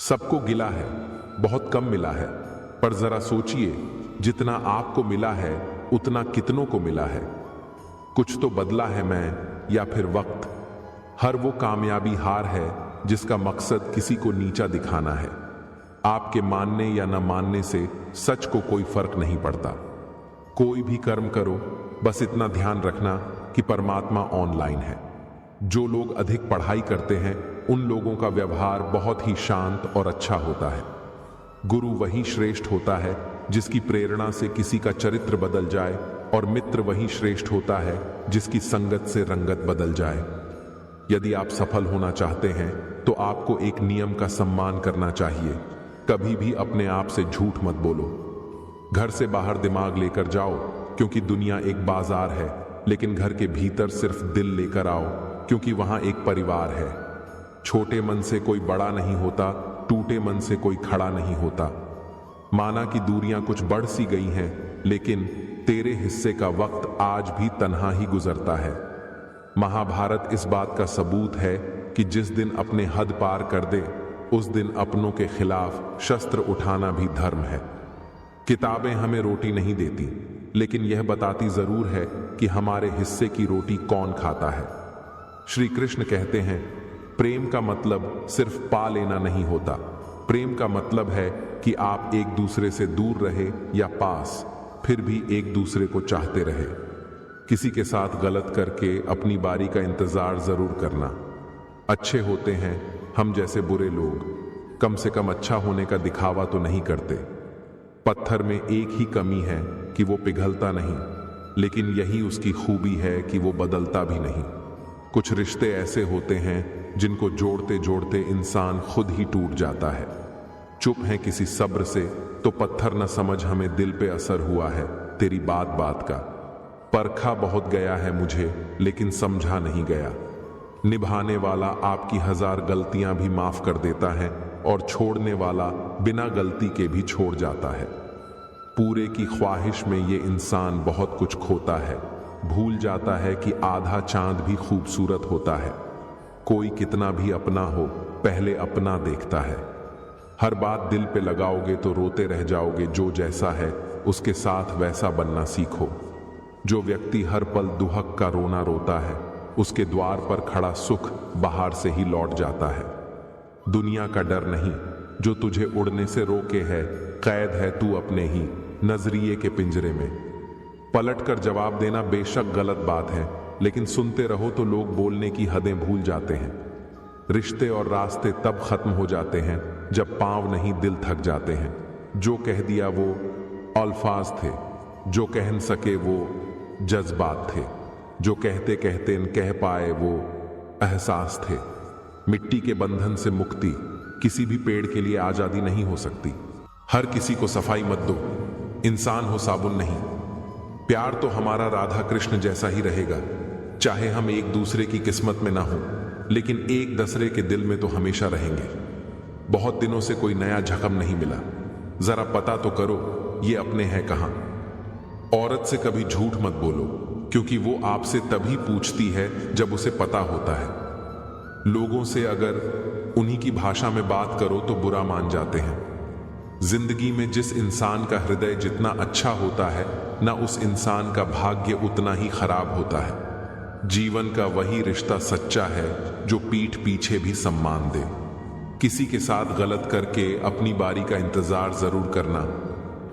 सबको गिला है, बहुत कम मिला है। पर जरा सोचिए, जितना आपको मिला है उतना कितनों को मिला है। कुछ तो बदला है मैं या फिर वक्त। हर वो कामयाबी हार है जिसका मकसद किसी को नीचा दिखाना है। आपके मानने या न मानने से सच को कोई फर्क नहीं पड़ता। कोई भी कर्म करो, बस इतना ध्यान रखना कि परमात्मा ऑनलाइन है। जो लोग अधिक पढ़ाई करते हैं उन लोगों का व्यवहार बहुत ही शांत और अच्छा होता है। गुरु वही श्रेष्ठ होता है जिसकी प्रेरणा से किसी का चरित्र बदल जाए, और मित्र वही श्रेष्ठ होता है जिसकी संगत से रंगत बदल जाए। यदि आप सफल होना चाहते हैं तो आपको एक नियम का सम्मान करना चाहिए। कभी भी अपने आप से झूठ मत बोलो। घर से बाहर दिमाग लेकर जाओ, क्योंकि दुनिया एक बाजार है, लेकिन घर के भीतर सिर्फ दिल लेकर आओ, क्योंकि वहां एक परिवार है। छोटे मन से कोई बड़ा नहीं होता, टूटे मन से कोई खड़ा नहीं होता। माना कि दूरियां कुछ बढ़ सी गई हैं, लेकिन तेरे हिस्से का वक्त आज भी तन्हा ही गुजरता है। महाभारत इस बात का सबूत है कि जिस दिन अपने हद पार कर दे, उस दिन अपनों के खिलाफ शस्त्र उठाना भी धर्म है। किताबें हमें रोटी नहीं देती, लेकिन यह बताती जरूर है कि हमारे हिस्से की रोटी कौन खाता है। श्री कृष्ण कहते हैं, प्रेम का मतलब सिर्फ पा लेना नहीं होता। प्रेम का मतलब है कि आप एक दूसरे से दूर रहे या पास, फिर भी एक दूसरे को चाहते रहे। किसी के साथ गलत करके अपनी बारी का इंतजार जरूर करना। अच्छे होते हैं हम जैसे बुरे लोग, कम से कम अच्छा होने का दिखावा तो नहीं करते। पत्थर में एक ही कमी है कि वो पिघलता नहीं, लेकिन यही उसकी खूबी है कि वो बदलता भी नहीं। कुछ रिश्ते ऐसे होते हैं जिनको जोड़ते जोड़ते इंसान खुद ही टूट जाता है। चुप है किसी सब्र से तो पत्थर न समझ हमें दिल पे असर हुआ है तेरी बात बात का। परखा बहुत गया है मुझे, लेकिन समझा नहीं गया। निभाने वाला आपकी 1000 गलतियां भी माफ कर देता है, और छोड़ने वाला बिना गलती के भी छोड़ जाता है। पूरे की ख्वाहिश में ये इंसान बहुत कुछ खोता है, भूल जाता है कि आधा चांद भी खूबसूरत होता है। कोई कितना भी अपना हो, पहले अपना देखता है। हर बात दिल पे लगाओगे तो रोते रह जाओगे। जो जैसा है उसके साथ वैसा बनना सीखो। जो व्यक्ति हर पल दुहक का रोना रोता है, उसके द्वार पर खड़ा सुख बाहर से ही लौट जाता है। दुनिया का डर नहीं जो तुझे उड़ने से रोके है, कैद है तू अपने ही नजरिए के पिंजरे में। पलट कर जवाब देना बेशक गलत बात है, लेकिन सुनते रहो तो लोग बोलने की हदें भूल जाते हैं। रिश्ते और रास्ते तब खत्म हो जाते हैं जब पांव नहीं दिल थक जाते हैं। जो कह दिया वो अल्फाज थे, जो कह न सके वो जज्बात थे, जो कहते कहते न कह पाए वो एहसास थे। मिट्टी के बंधन से मुक्ति किसी भी पेड़ के लिए आजादी नहीं हो सकती। हर किसी को सफाई मत दो, इंसान हो साबुन नहीं। प्यार तो हमारा राधा कृष्ण जैसा ही रहेगा, चाहे हम एक दूसरे की किस्मत में ना हो, लेकिन एक दूसरे के दिल में तो हमेशा रहेंगे। बहुत दिनों से कोई नया जख्म नहीं मिला, जरा पता तो करो ये अपने हैं कहां। औरत से कभी झूठ मत बोलो, क्योंकि वो आपसे तभी पूछती है जब उसे पता होता है। लोगों से अगर उन्हीं की भाषा में बात करो तो बुरा मान जाते हैं। जिंदगी में जिस इंसान का हृदय जितना अच्छा होता है, ना उस इंसान का भाग्य उतना ही खराब होता है। जीवन का वही रिश्ता सच्चा है जो पीठ पीछे भी सम्मान दे। किसी के साथ गलत करके अपनी बारी का इंतजार जरूर करना।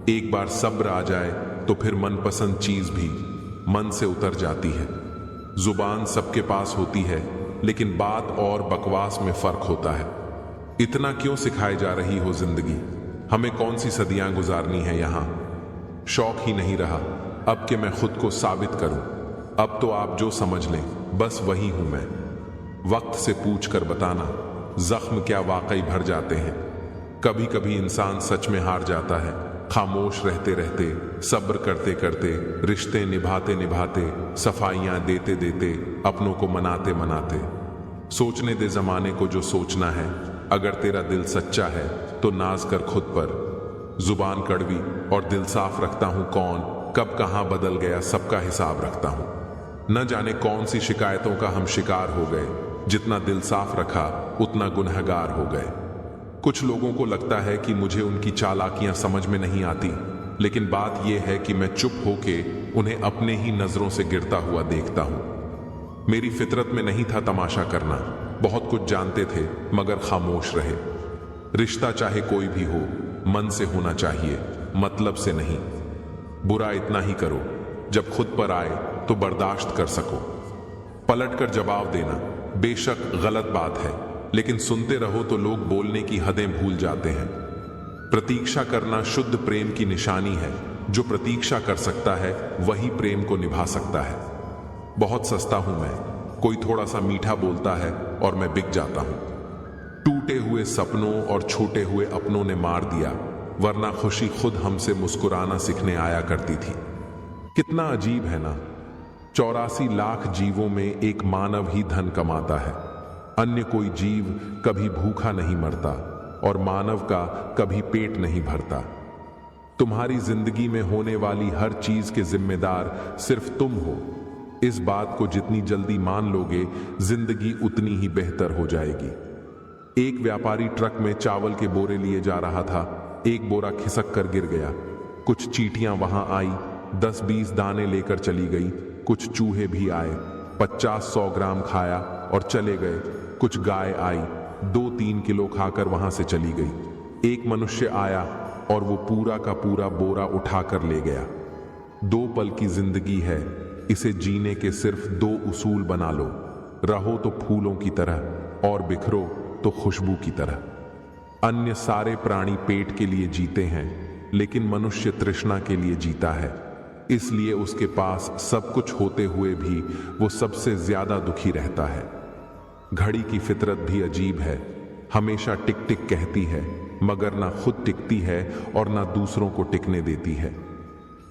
एक बार सब्र आ जाए तो फिर मनपसंद चीज भी मन से उतर जाती है। जुबान सबके पास होती है, लेकिन बात और बकवास में फर्क होता है। इतना क्यों सिखाए जा रही हो जिंदगी, हमें कौन सी सदियां गुजारनी है यहां। शौक ही नहीं रहा अब कि मैं खुद को साबित करूं। अब तो आप जो समझ लें बस वही हूं मैं। वक्त से पूछ कर बताना जख्म क्या वाकई भर जाते हैं। कभी कभी इंसान सच में हार जाता है, खामोश रहते रहते, सब्र करते करते, रिश्ते निभाते निभाते, सफाइयां देते देते, अपनों को मनाते मनाते। सोचने दे जमाने को जो सोचना है, अगर तेरा दिल सच्चा है तो नाज कर खुद पर। जुबान कड़वी और दिल साफ रखता हूं कौन, कब कहां बदल गया सबका हिसाब रखता हूं। न जाने कौन सी शिकायतों का हम शिकार हो गए, जितना दिल साफ रखा उतना गुनहगार हो गए। कुछ लोगों को लगता है कि मुझे उनकी चालाकियां समझ में नहीं आती, लेकिन बात यह है कि मैं चुप होके उन्हें अपने ही नजरों से गिरता हुआ देखता हूं। मेरी फितरत में नहीं था तमाशा करना। बहुत कुछ जानते थे मगर खामोश रहे। रिश्ता चाहे कोई भी हो, मन से होना चाहिए, मतलब से नहीं। बुरा इतना ही करो, जब खुद पर आए तो बर्दाश्त कर सको। पलटकर जवाब देना बेशक गलत बात है, लेकिन सुनते रहो तो लोग बोलने की हदें भूल जाते हैं। प्रतीक्षा करना शुद्ध प्रेम की निशानी है। जो प्रतीक्षा कर सकता है वही प्रेम को निभा सकता है। बहुत सस्ता हूं मैं, कोई थोड़ा सा मीठा बोलता है और मैं बिक जाता हूं। टूटे हुए सपनों और छूटे हुए अपनों ने मार दिया, वरना खुशी खुद हमसे मुस्कुराना सीखने आया करती थी। कितना अजीब है ना, 84 लाख जीवों में एक मानव ही धन कमाता है। अन्य कोई जीव कभी भूखा नहीं मरता और मानव का कभी पेट नहीं भरता। तुम्हारी जिंदगी में होने वाली हर चीज के जिम्मेदार सिर्फ तुम हो। इस बात को जितनी जल्दी मान लोगे, जिंदगी उतनी ही बेहतर हो जाएगी। एक व्यापारी ट्रक में चावल के बोरे लिए जा रहा था। एक बोरा खिसक कर गिर गया। कुछ चींटियां वहां आई, 10-20 दाने लेकर चली गई। कुछ चूहे भी आए, 50-100 ग्राम खाया और चले गए। कुछ गाय आई, 2-3 किलो खाकर वहां से चली गई। एक मनुष्य आया और वो पूरा का पूरा बोरा उठाकर ले गया। 2 पल की जिंदगी है, इसे जीने के सिर्फ 2 उसूल बना लो। रहो तो फूलों की तरह और बिखरो तो खुशबू की तरह। अन्य सारे प्राणी पेट के लिए जीते हैं, लेकिन मनुष्य तृष्णा के लिए जीता है। इसलिए उसके पास सब कुछ होते हुए भी वो सबसे ज्यादा दुखी रहता है। घड़ी की फितरत भी अजीब है, हमेशा टिक टिक कहती है, मगर ना खुद टिकती है और ना दूसरों को टिकने देती है।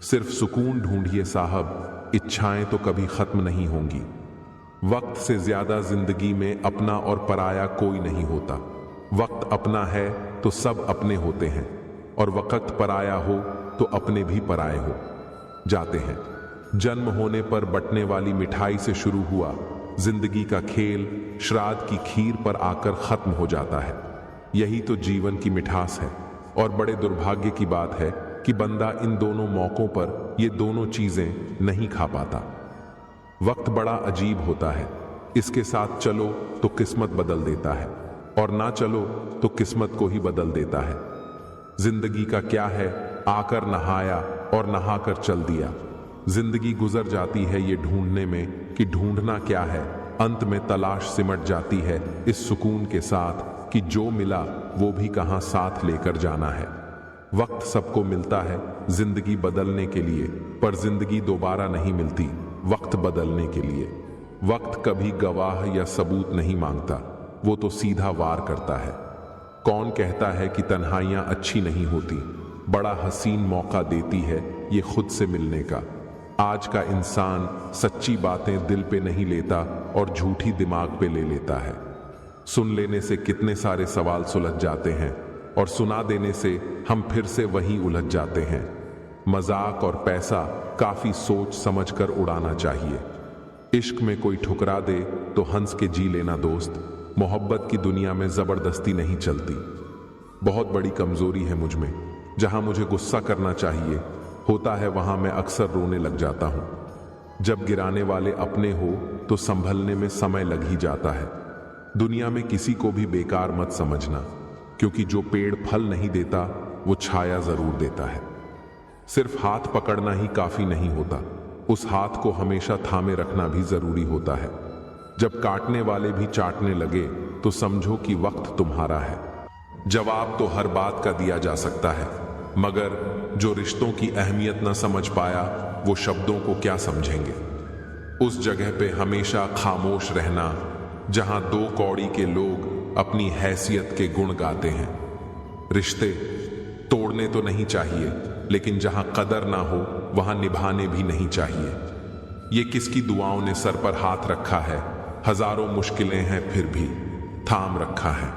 सिर्फ सुकून ढूंढिए साहब, इच्छाएं तो कभी खत्म नहीं होंगी। वक्त से ज्यादा जिंदगी में अपना और पराया कोई नहीं होता। वक्त अपना है तो सब अपने होते हैं, और वक्त पराया हो तो अपने भी पराए हो जाते हैं। जन्म होने पर बंटने वाली मिठाई से शुरू हुआ जिंदगी का खेल श्राद्ध की खीर पर आकर खत्म हो जाता है। यही तो जीवन की मिठास है। और बड़े दुर्भाग्य की बात है कि बंदा इन दोनों मौकों पर ये दोनों चीजें नहीं खा पाता। वक्त बड़ा अजीब होता है, इसके साथ चलो तो किस्मत बदल देता है, और ना चलो तो किस्मत को ही बदल देता है। जिंदगी का क्या है, आकर नहाया और नहाकर चल दिया। जिंदगी गुजर जाती है ये ढूंढने में कि ढूंढना क्या है। अंत में तलाश सिमट जाती है इस सुकून के साथ कि जो मिला वो भी कहां साथ लेकर जाना है। वक्त सबको मिलता है जिंदगी बदलने के लिए, पर जिंदगी दोबारा नहीं मिलती वक्त बदलने के लिए। वक्त कभी गवाह या सबूत नहीं मांगता, वो तो सीधा वार करता है। कौन कहता है कि तन्हाइयां अच्छी नहीं होती? बड़ा हसीन मौका देती है ये खुद से मिलने का। आज का इंसान सच्ची बातें दिल पे नहीं लेता और झूठी दिमाग पे ले लेता है। सुन लेने से कितने सारे सवाल सुलझ जाते हैं, और सुना देने से हम फिर से वहीं उलझ जाते हैं। मजाक और पैसा काफी सोच समझ कर उड़ाना चाहिए। इश्क में कोई ठुकरा दे तो हंस के जी लेना दोस्त। मोहब्बत की दुनिया में जबरदस्ती नहीं चलती। बहुत बड़ी कमजोरी है मुझ में। जहां मुझे गुस्सा करना चाहिए होता है, वहां मैं अक्सर रोने लग जाता हूं। जब गिराने वाले अपने हो तो संभलने में समय लग ही जाता है। दुनिया में किसी को भी बेकार मत समझना, क्योंकि जो पेड़ फल नहीं देता वो छाया जरूर देता है। सिर्फ हाथ पकड़ना ही काफी नहीं होता, उस हाथ को हमेशा थामे रखना भी जरूरी होता है। जब काटने वाले भी चाटने लगे तो समझो कि वक्त तुम्हारा है। जवाब तो हर बात का दिया जा सकता है, मगर जो रिश्तों की अहमियत न समझ पाया वो शब्दों को क्या समझेंगे। उस जगह पे हमेशा खामोश रहना जहां 2 कौड़ी के लोग अपनी हैसियत के गुण गाते हैं। रिश्ते तोड़ने तो नहीं चाहिए, लेकिन जहां कदर ना हो वहां निभाने भी नहीं चाहिए। ये किसकी दुआओं ने सर पर हाथ रखा है, हजारों मुश्किलें हैं फिर भी थाम रखा है।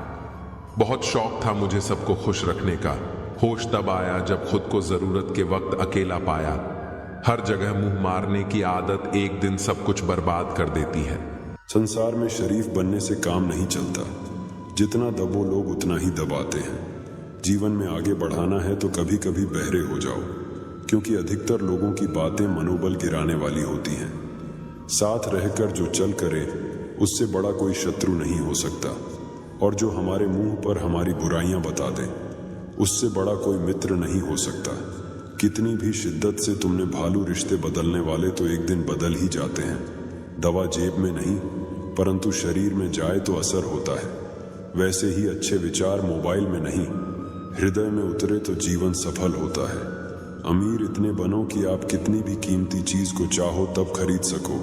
बहुत शौक था मुझे सबको खुश रखने का, होश तब आया जब खुद को जरूरत के वक्त अकेला पाया। हर जगह मुंह मारने की आदत एक दिन सब कुछ बर्बाद कर देती है। संसार में शरीफ बनने से काम नहीं चलता, जितना दबो लोग उतना ही दबाते हैं। जीवन में आगे बढ़ाना है तो कभी कभी बहरे हो जाओ, क्योंकि अधिकतर लोगों की बातें मनोबल गिराने वाली होती हैं। साथ रहकर जो चल करे उससे बड़ा कोई शत्रु नहीं हो सकता, और जो हमारे मुंह पर हमारी बुराइयां बता दे उससे बड़ा कोई मित्र नहीं हो सकता। कितनी भी शिद्दत से तुमने भालू रिश्ते बदलने वाले तो एक दिन बदल ही जाते हैं। दवा जेब में नहीं परंतु शरीर में जाए तो असर होता है। वैसे ही अच्छे विचार मोबाइल में नहीं, हृदय में उतरे तो जीवन सफल होता है। अमीर इतने बनो कि आप कितनी भी कीमती चीज को चाहो तब खरीद सको।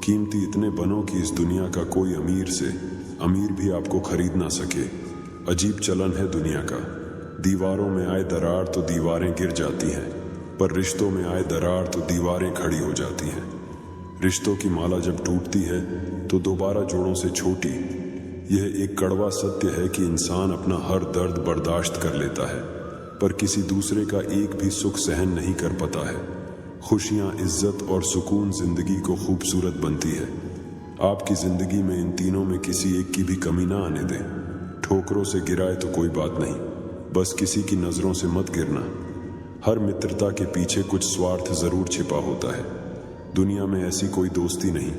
कीमती इतने बनो कि इस दुनिया का कोई अमीर से अमीर भी आपको खरीद ना सके। अजीब चलन है दुनिया का, दीवारों में आए दरार तो दीवारें गिर जाती हैं, पर रिश्तों में आए दरार तो दीवारें खड़ी हो जाती हैं। रिश्तों की माला जब टूटती है तो दोबारा जोड़ों से छोटी। यह एक कड़वा सत्य है कि इंसान अपना हर दर्द बर्दाश्त कर लेता है, पर किसी दूसरे का एक भी सुख सहन नहीं कर पाता है। खुशियां, इज्जत और सुकून जिंदगी को खूबसूरत बनती है। आपकी जिंदगी में इन तीनों में किसी एक की भी कमी ना आने दें। ठोकरों से गिराए तो कोई बात नहीं, बस किसी की नजरों से मत गिरना। हर मित्रता के पीछे कुछ स्वार्थ जरूर छिपा होता है। दुनिया में ऐसी कोई दोस्ती नहीं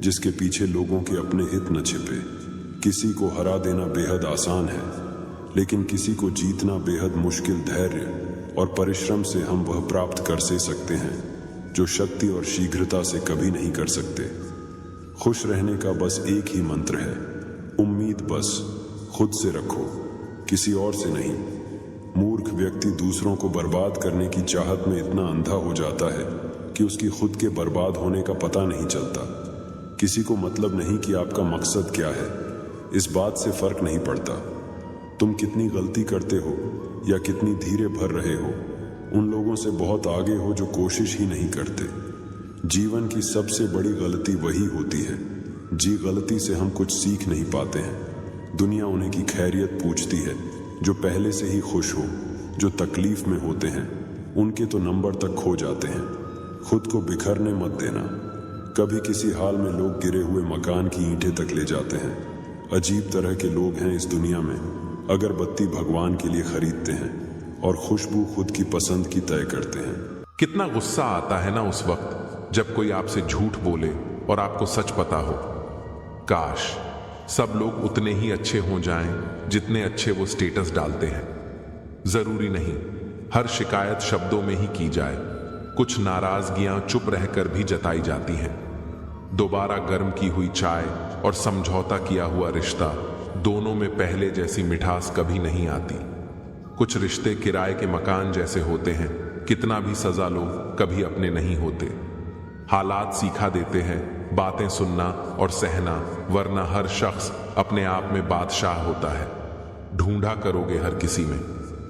जिसके पीछे लोगों के अपने हित न छिपे। किसी को हरा देना बेहद आसान है, लेकिन किसी को जीतना बेहद मुश्किल। धैर्य और परिश्रम से हम वह प्राप्त कर से सकते हैं जो शक्ति और शीघ्रता से कभी नहीं कर सकते। खुश रहने का बस एक ही मंत्र है, उम्मीद बस खुद से रखो, किसी और से नहीं। मूर्ख व्यक्ति दूसरों को बर्बाद करने की चाहत में इतना अंधा हो जाता है कि उसकी खुद के बर्बाद होने का पता नहीं चलता। किसी को मतलब नहीं कि आपका मकसद क्या है, इस बात से फर्क नहीं पड़ता। तुम कितनी गलती करते हो या कितनी धीरे भर रहे हो, उन लोगों से बहुत आगे हो जो कोशिश ही नहीं करते। जीवन की सबसे बड़ी गलती वही होती है जी गलती से हम कुछ सीख नहीं पाते हैं। दुनिया उन्हें की खैरियत पूछती है जो पहले से ही खुश हो। जो तकलीफ में होते हैं उनके तो नंबर तक खो जाते हैं। खुद को बिखरने मत देना। कभी किसी हाल में लोग गिरे हुए मकान की ईंटें तक ले जाते हैं। अजीब तरह के लोग हैं इस दुनिया में। अगरबत्ती भगवान के लिए खरीदते हैं और खुशबू खुद की पसंद की तय करते हैं। कितना गुस्सा आता है ना उस वक्त जब कोई आपसे झूठ बोले और आपको सच पता हो। काश सब लोग उतने ही अच्छे हो जाएं जितने अच्छे वो स्टेटस डालते हैं। जरूरी नहीं हर शिकायत शब्दों में ही की जाए। कुछ नाराजगियां चुप रहकर भी जताई जाती हैं। दोबारा गर्म की हुई चाय और समझौता किया हुआ रिश्ता, दोनों में पहले जैसी मिठास कभी नहीं आती। कुछ रिश्ते किराए के मकान जैसे होते हैं, कितना भी सजा लो कभी अपने नहीं होते। हालात सिखा देते हैं बातें सुनना और सहना, वरना हर शख्स अपने आप में बादशाह होता है। ढूंढा करोगे हर किसी में,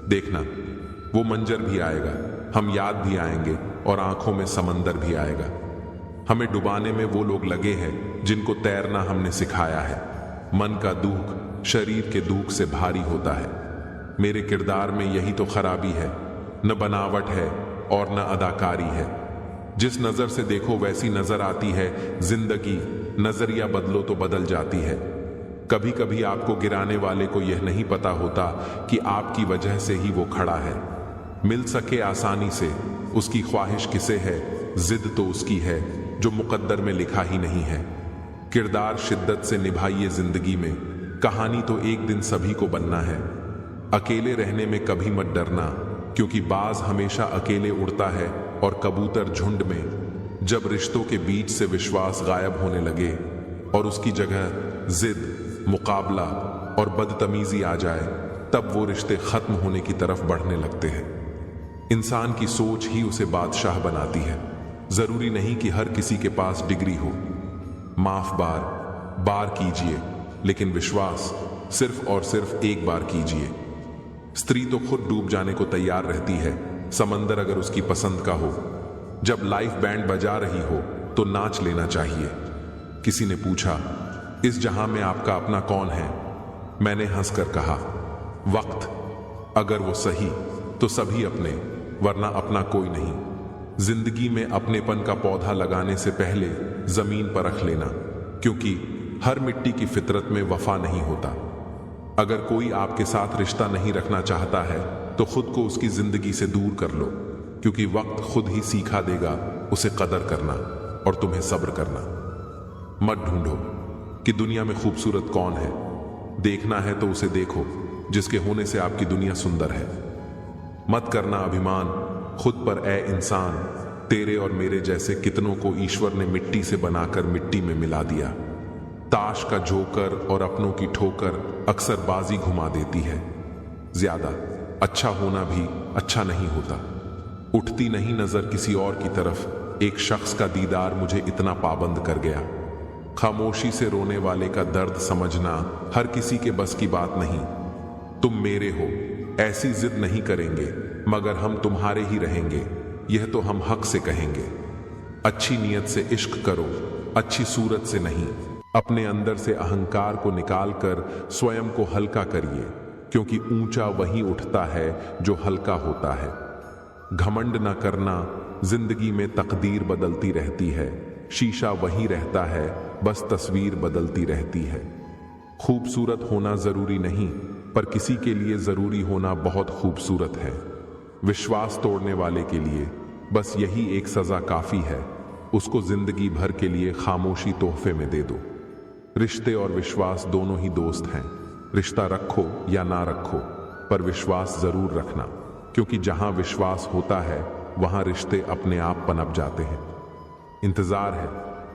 देखना वो मंजर भी आएगा, हम याद भी आएंगे और आंखों में समंदर भी आएगा। हमें डुबाने में वो लोग लगे हैं जिनको तैरना हमने सिखाया है। मन का दुख शरीर के दुख से भारी होता है। मेरे किरदार में यही तो खराबी है, न बनावट है और न अदाकारी है। जिस नजर से देखो वैसी नजर आती है जिंदगी। नजरिया बदलो तो बदल जाती है। कभी कभी आपको गिराने वाले को यह नहीं पता होता कि आपकी वजह से ही वो खड़ा है। मिल सके आसानी से उसकी ख्वाहिश किसे है, जिद तो उसकी है जो मुकद्दर में लिखा ही नहीं है। किरदार शिद्दत से निभाइए जिंदगी में, कहानी तो एक दिन सभी को बनना है। अकेले रहने में कभी मत डरना, क्योंकि बाज हमेशा अकेले उड़ता है और कबूतर झुंड में। जब रिश्तों के बीच से विश्वास गायब होने लगे और उसकी जगह जिद, मुकाबला और बदतमीजी आ जाए, तब वो रिश्ते खत्म होने की तरफ बढ़ने लगते हैं। इंसान की सोच ही उसे बादशाह बनाती है। जरूरी नहीं कि हर किसी के पास डिग्री हो। माफ बार बार कीजिए, लेकिन विश्वास सिर्फ और सिर्फ एक बार कीजिए। स्त्री तो खुद डूब जाने को तैयार रहती है, समंदर अगर उसकी पसंद का हो। जब लाइफ बैंड बजा रही हो तो नाच लेना चाहिए। किसी ने पूछा, इस जहां में आपका अपना कौन है? मैंने हंसकर कहा, वक्त। अगर वो सही तो सभी अपने, वरना अपना कोई नहीं। जिंदगी में अपनेपन का पौधा लगाने से पहले जमीन पर रख लेना, क्योंकि हर मिट्टी की फितरत में वफा नहीं होता। अगर कोई आपके साथ रिश्ता नहीं रखना चाहता है तो खुद को उसकी जिंदगी से दूर कर लो, क्योंकि वक्त खुद ही सिखा देगा उसे कदर करना और तुम्हें सब्र करना। मत ढूंढो कि दुनिया में खूबसूरत कौन है, देखना है तो उसे देखो जिसके होने से आपकी दुनिया सुंदर है। मत करना अभिमान खुद पर ए इंसान, तेरे और मेरे जैसे कितनों को ईश्वर ने मिट्टी से बनाकर मिट्टी में मिला दिया। ताश का जोकर और अपनों की ठोकर अक्सर बाजी घुमा देती है। ज्यादा अच्छा होना भी अच्छा नहीं होता। उठती नहीं नजर किसी और की तरफ, एक शख्स का दीदार मुझे इतना पाबंद कर गया। खामोशी से रोने वाले का दर्द समझना हर किसी के बस की बात नहीं। तुम मेरे हो, ऐसी जिद नहीं करेंगे, मगर हम तुम्हारे ही रहेंगे, यह तो हम हक से कहेंगे। अच्छी नीयत से इश्क करो, अच्छी सूरत से नहीं। अपने अंदर से अहंकार को निकालकर स्वयं को हल्का करिए, क्योंकि ऊंचा वही उठता है जो हल्का होता है। घमंड न करना, जिंदगी में तकदीर बदलती रहती है। शीशा वही रहता है, बस तस्वीर बदलती रहती है। खूबसूरत होना जरूरी नहीं, पर किसी के लिए जरूरी होना बहुत खूबसूरत है। विश्वास तोड़ने वाले के लिए बस यही एक सजा काफी है, उसको जिंदगी भर के लिए खामोशी तोहफे में दे दो। रिश्ते और विश्वास दोनों ही दोस्त हैं। रिश्ता रखो या ना रखो, पर विश्वास जरूर रखना, क्योंकि जहां विश्वास होता है वहां रिश्ते अपने आप पनप जाते हैं। इंतजार है,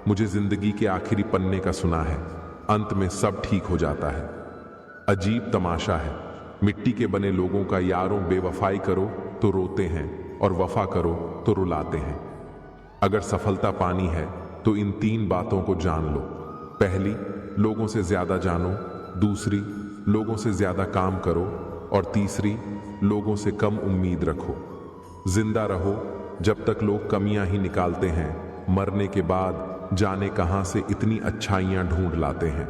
मुझे जिंदगी के आखिरी पन्ने का सुना है, अंत में सब ठीक हो जाता है। अजीब तमाशा है, मिट्टी के बने लोगों का यारों बेवफाई करो तो रोते हैं और वफा करो तो रुलाते हैं। अगर सफलता पानी है तो इन 3 बातों को जान लो। पहली, लोगों से ज्यादा जानो। दूसरी, लोगों से ज्यादा काम करो। और तीसरी, लोगों से कम उम्मीद रखो। जिंदा रहो जब तक लोग कमियां ही निकालते हैं, मरने के बाद जाने कहां से इतनी अच्छाइयां ढूंढ लाते हैं।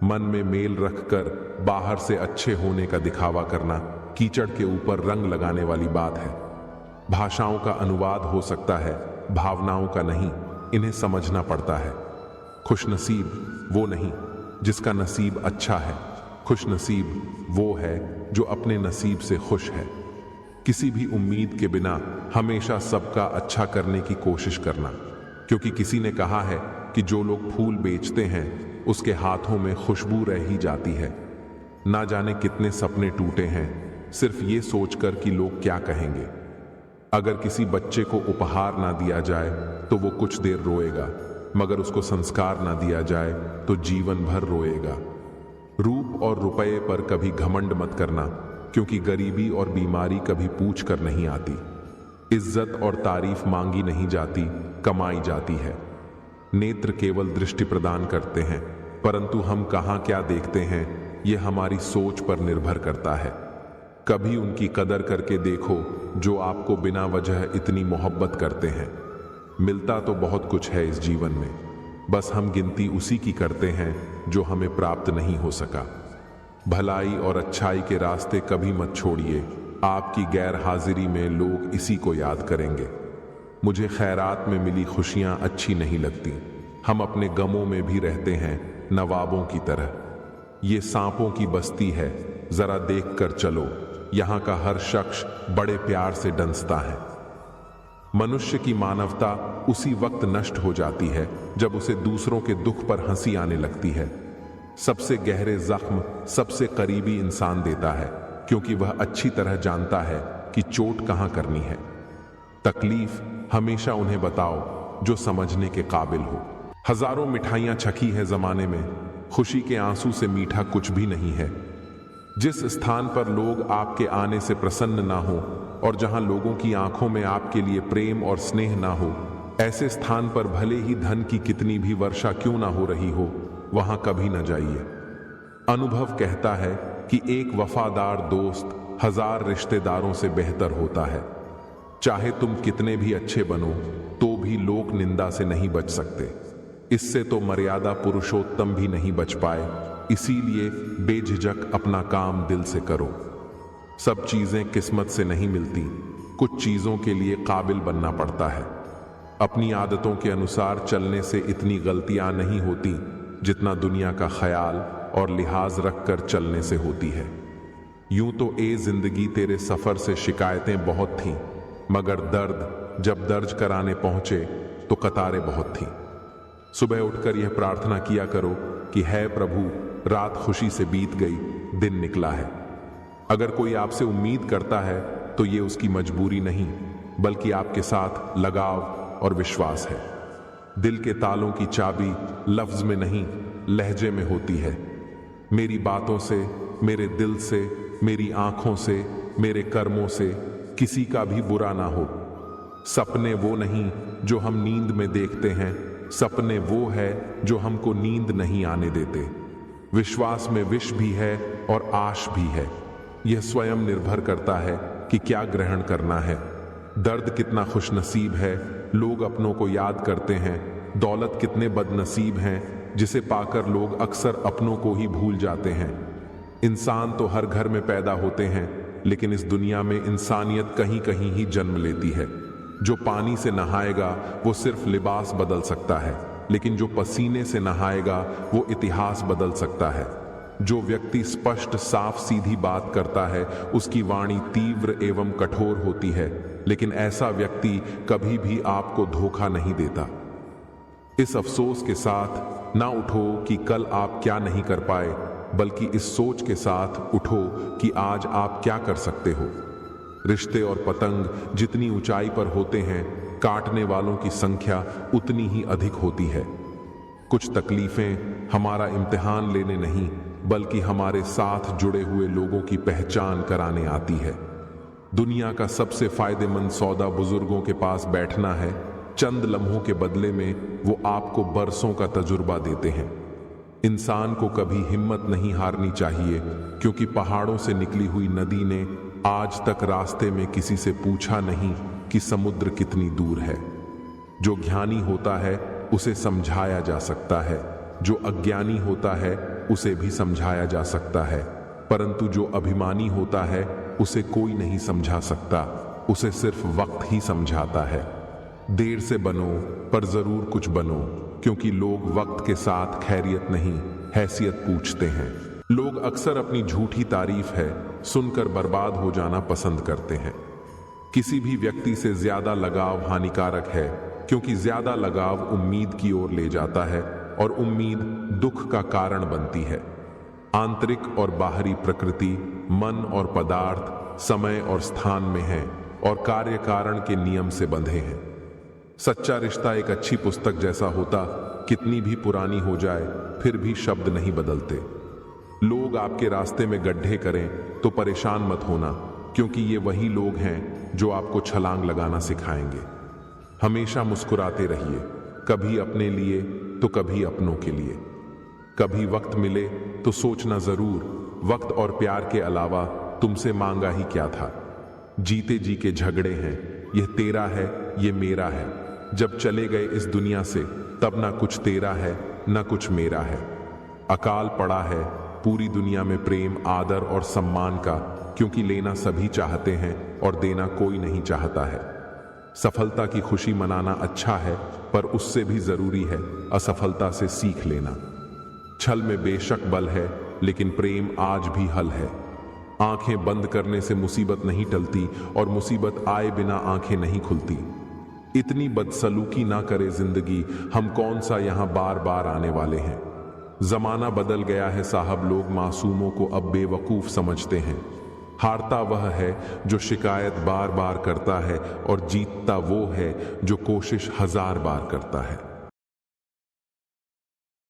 मन में मेल रखकर बाहर से अच्छे होने का दिखावा करना कीचड़ के ऊपर रंग लगाने वाली बात है। भाषाओं का अनुवाद हो सकता है, भावनाओं का नहीं, इन्हें समझना पड़ता है। खुशनसीब वो नहीं जिसका नसीब अच्छा है, खुशनसीब वो है जो अपने नसीब से खुश है। किसी भी उम्मीद के बिना हमेशा सबका अच्छा करने की कोशिश करना, क्योंकि किसी ने कहा है कि जो लोग फूल बेचते हैं उसके हाथों में खुशबू रह ही जाती है। ना जाने कितने सपने टूटे हैं सिर्फ ये सोचकर कि लोग क्या कहेंगे। अगर किसी बच्चे को उपहार ना दिया जाए तो वो कुछ देर रोएगा, मगर उसको संस्कार ना दिया जाए तो जीवन भर रोएगा। रूप और रुपये पर कभी घमंड मत करना, क्योंकि गरीबी और बीमारी कभी पूछ कर नहीं आती। इज्जत और तारीफ मांगी नहीं जाती, कमाई जाती है। नेत्र केवल दृष्टि प्रदान करते हैं, परंतु हम कहाँ क्या देखते हैं यह हमारी सोच पर निर्भर करता है। कभी उनकी कदर करके देखो जो आपको बिना वजह इतनी मोहब्बत करते हैं। मिलता तो बहुत कुछ है इस जीवन में, बस हम गिनती उसी की करते हैं जो हमें प्राप्त नहीं हो सका। भलाई और अच्छाई के रास्ते कभी मत छोड़िए, आपकी गैर हाजिरी में लोग इसी को याद करेंगे। मुझे खैरात में मिली खुशियां अच्छी नहीं लगती, हम अपने गमों में भी रहते हैं नवाबों की तरह। ये सांपों की बस्ती है, जरा देख कर चलो, यहाँ का हर शख्स बड़े प्यार से डंसता है। मनुष्य की मानवता उसी वक्त नष्ट हो जाती है जब उसे दूसरों के दुख पर हंसी आने लगती है। सबसे गहरे जख्म सबसे करीबी इंसान देता है, क्योंकि वह अच्छी तरह जानता है कि चोट कहाँ करनी है। तकलीफ हमेशा उन्हें बताओ जो समझने के काबिल हो। हजारों मिठाइयां छकी है जमाने में, खुशी के आंसू से मीठा कुछ भी नहीं है। जिस स्थान पर लोग आपके आने से प्रसन्न ना हो और जहां लोगों की आंखों में आपके लिए प्रेम और स्नेह ना हो, ऐसे स्थान पर भले ही धन की कितनी भी वर्षा क्यों ना हो रही हो, वहां कभी न जाइए। अनुभव कहता है कि एक वफादार दोस्त 1000 रिश्तेदारों से बेहतर होता है। चाहे तुम कितने भी अच्छे बनो तो भी लोक निंदा से नहीं बच सकते। इससे तो मर्यादा पुरुषोत्तम भी नहीं बच पाए, इसीलिए बेझिझक अपना काम दिल से करो। सब चीजें किस्मत से नहीं मिलती, कुछ चीजों के लिए काबिल बनना पड़ता है। अपनी आदतों के अनुसार चलने से इतनी गलतियां नहीं होती जितना दुनिया का ख्याल और लिहाज रखकर चलने से होती है। यूं तो ए जिंदगी तेरे सफर से शिकायतें बहुत थीं, मगर दर्द जब दर्ज कराने पहुंचे तो कतारें बहुत थीं। सुबह उठकर यह प्रार्थना किया करो कि है प्रभु, रात खुशी से बीत गई, दिन निकला है। अगर कोई आपसे उम्मीद करता है तो ये उसकी मजबूरी नहीं, बल्कि आपके साथ लगाव और विश्वास है। दिल के तालों की चाबी लफ्ज में नहीं, लहजे में होती है। मेरी बातों से, मेरे दिल से, मेरी आंखों से, मेरे कर्मों से किसी का भी बुरा ना हो। सपने वो नहीं जो हम नींद में देखते हैं, सपने वो है जो हमको नींद नहीं आने देते। विश्वास में विष भी है और आश भी है। यह स्वयं निर्भर करता है कि क्या ग्रहण करना है। दर्द कितना खुशनसीब है, लोग अपनों को याद करते हैं। दौलत कितने बदनसीब हैं, जिसे पाकर लोग अक्सर अपनों को ही भूल जाते हैं। इंसान तो हर घर में पैदा होते हैं, लेकिन इस दुनिया में इंसानियत कहीं कहीं ही जन्म लेती है। जो पानी से नहाएगा वो सिर्फ लिबास बदल सकता है, लेकिन जो पसीने से नहाएगा वो इतिहास बदल सकता है। जो व्यक्ति स्पष्ट साफ सीधी बात करता है उसकी वाणी तीव्र एवं कठोर होती है, लेकिन ऐसा व्यक्ति कभी भी आपको धोखा नहीं देता। इस अफसोस के साथ ना उठो कि कल आप क्या नहीं कर पाए, बल्कि इस सोच के साथ उठो कि आज आप क्या कर सकते हो। रिश्ते और पतंग जितनी ऊंचाई पर होते हैं, काटने वालों की संख्या उतनी ही अधिक होती है। कुछ तकलीफें हमारा इम्तिहान लेने नहीं, बल्कि हमारे साथ जुड़े हुए लोगों की पहचान कराने आती है। दुनिया का सबसे फायदेमंद सौदा बुजुर्गों के पास बैठना है। चंद लम्हों के बदले में वो आपको बरसों का तजुर्बा देते हैं। इंसान को कभी हिम्मत नहीं हारनी चाहिए, क्योंकि पहाड़ों से निकली हुई नदी ने आज तक रास्ते में किसी से पूछा नहीं कि समुद्र कितनी दूर है। जो ज्ञानी होता है उसे समझाया जा सकता है, जो अज्ञानी होता है उसे भी समझाया जा सकता है, परंतु जो अभिमानी होता है उसे कोई नहीं समझा सकता, उसे सिर्फ वक्त ही समझाता है। देर से बनो पर जरूर कुछ बनो, क्योंकि लोग वक्त के साथ खैरियत नहीं, हैसियत पूछते हैं। लोग अक्सर अपनी झूठी तारीफ है सुनकर बर्बाद हो जाना पसंद करते हैं। किसी भी व्यक्ति से ज्यादा लगाव हानिकारक है, क्योंकि ज्यादा लगाव उम्मीद की ओर ले जाता है और उम्मीद दुख का कारण बनती है। आंतरिक और बाहरी प्रकृति, मन और पदार्थ समय और स्थान में है और कार्य कारण के नियम से बंधे हैं। सच्चा रिश्ता एक अच्छी पुस्तक जैसा होता, कितनी भी पुरानी हो जाए फिर भी शब्द नहीं बदलते। लोग आपके रास्ते में गड्ढे करें तो परेशान मत होना, क्योंकि ये वही लोग हैं जो आपको छलांग लगाना सिखाएंगे। हमेशा मुस्कुराते रहिए, कभी अपने लिए तो कभी अपनों के लिए। कभी वक्त मिले तो सोचना जरूर, वक्त और प्यार के अलावा तुमसे मांगा ही क्या था। जीते जी के झगड़े हैं, यह तेरा है ये मेरा है। जब चले गए इस दुनिया से तब ना कुछ तेरा है ना कुछ मेरा है। अकाल पड़ा है पूरी दुनिया में प्रेम, आदर और सम्मान का, क्योंकि लेना सभी चाहते हैं और देना कोई नहीं चाहता है। सफलता की खुशी मनाना अच्छा है, पर उससे भी जरूरी है असफलता से सीख लेना। छल में बेशक बल है, लेकिन प्रेम आज भी हल है। आंखें बंद करने से मुसीबत नहीं टलती और मुसीबत आए बिना आंखें नहीं खुलती। इतनी बदसलूकी ना करे जिंदगी, हम कौन सा यहां बार बार आने वाले हैं। जमाना बदल गया है साहब, लोग मासूमों को अब बेवकूफ समझते हैं। हारता वह है जो शिकायत बार बार करता है और जीतता वो है जो कोशिश 1000 बार करता है।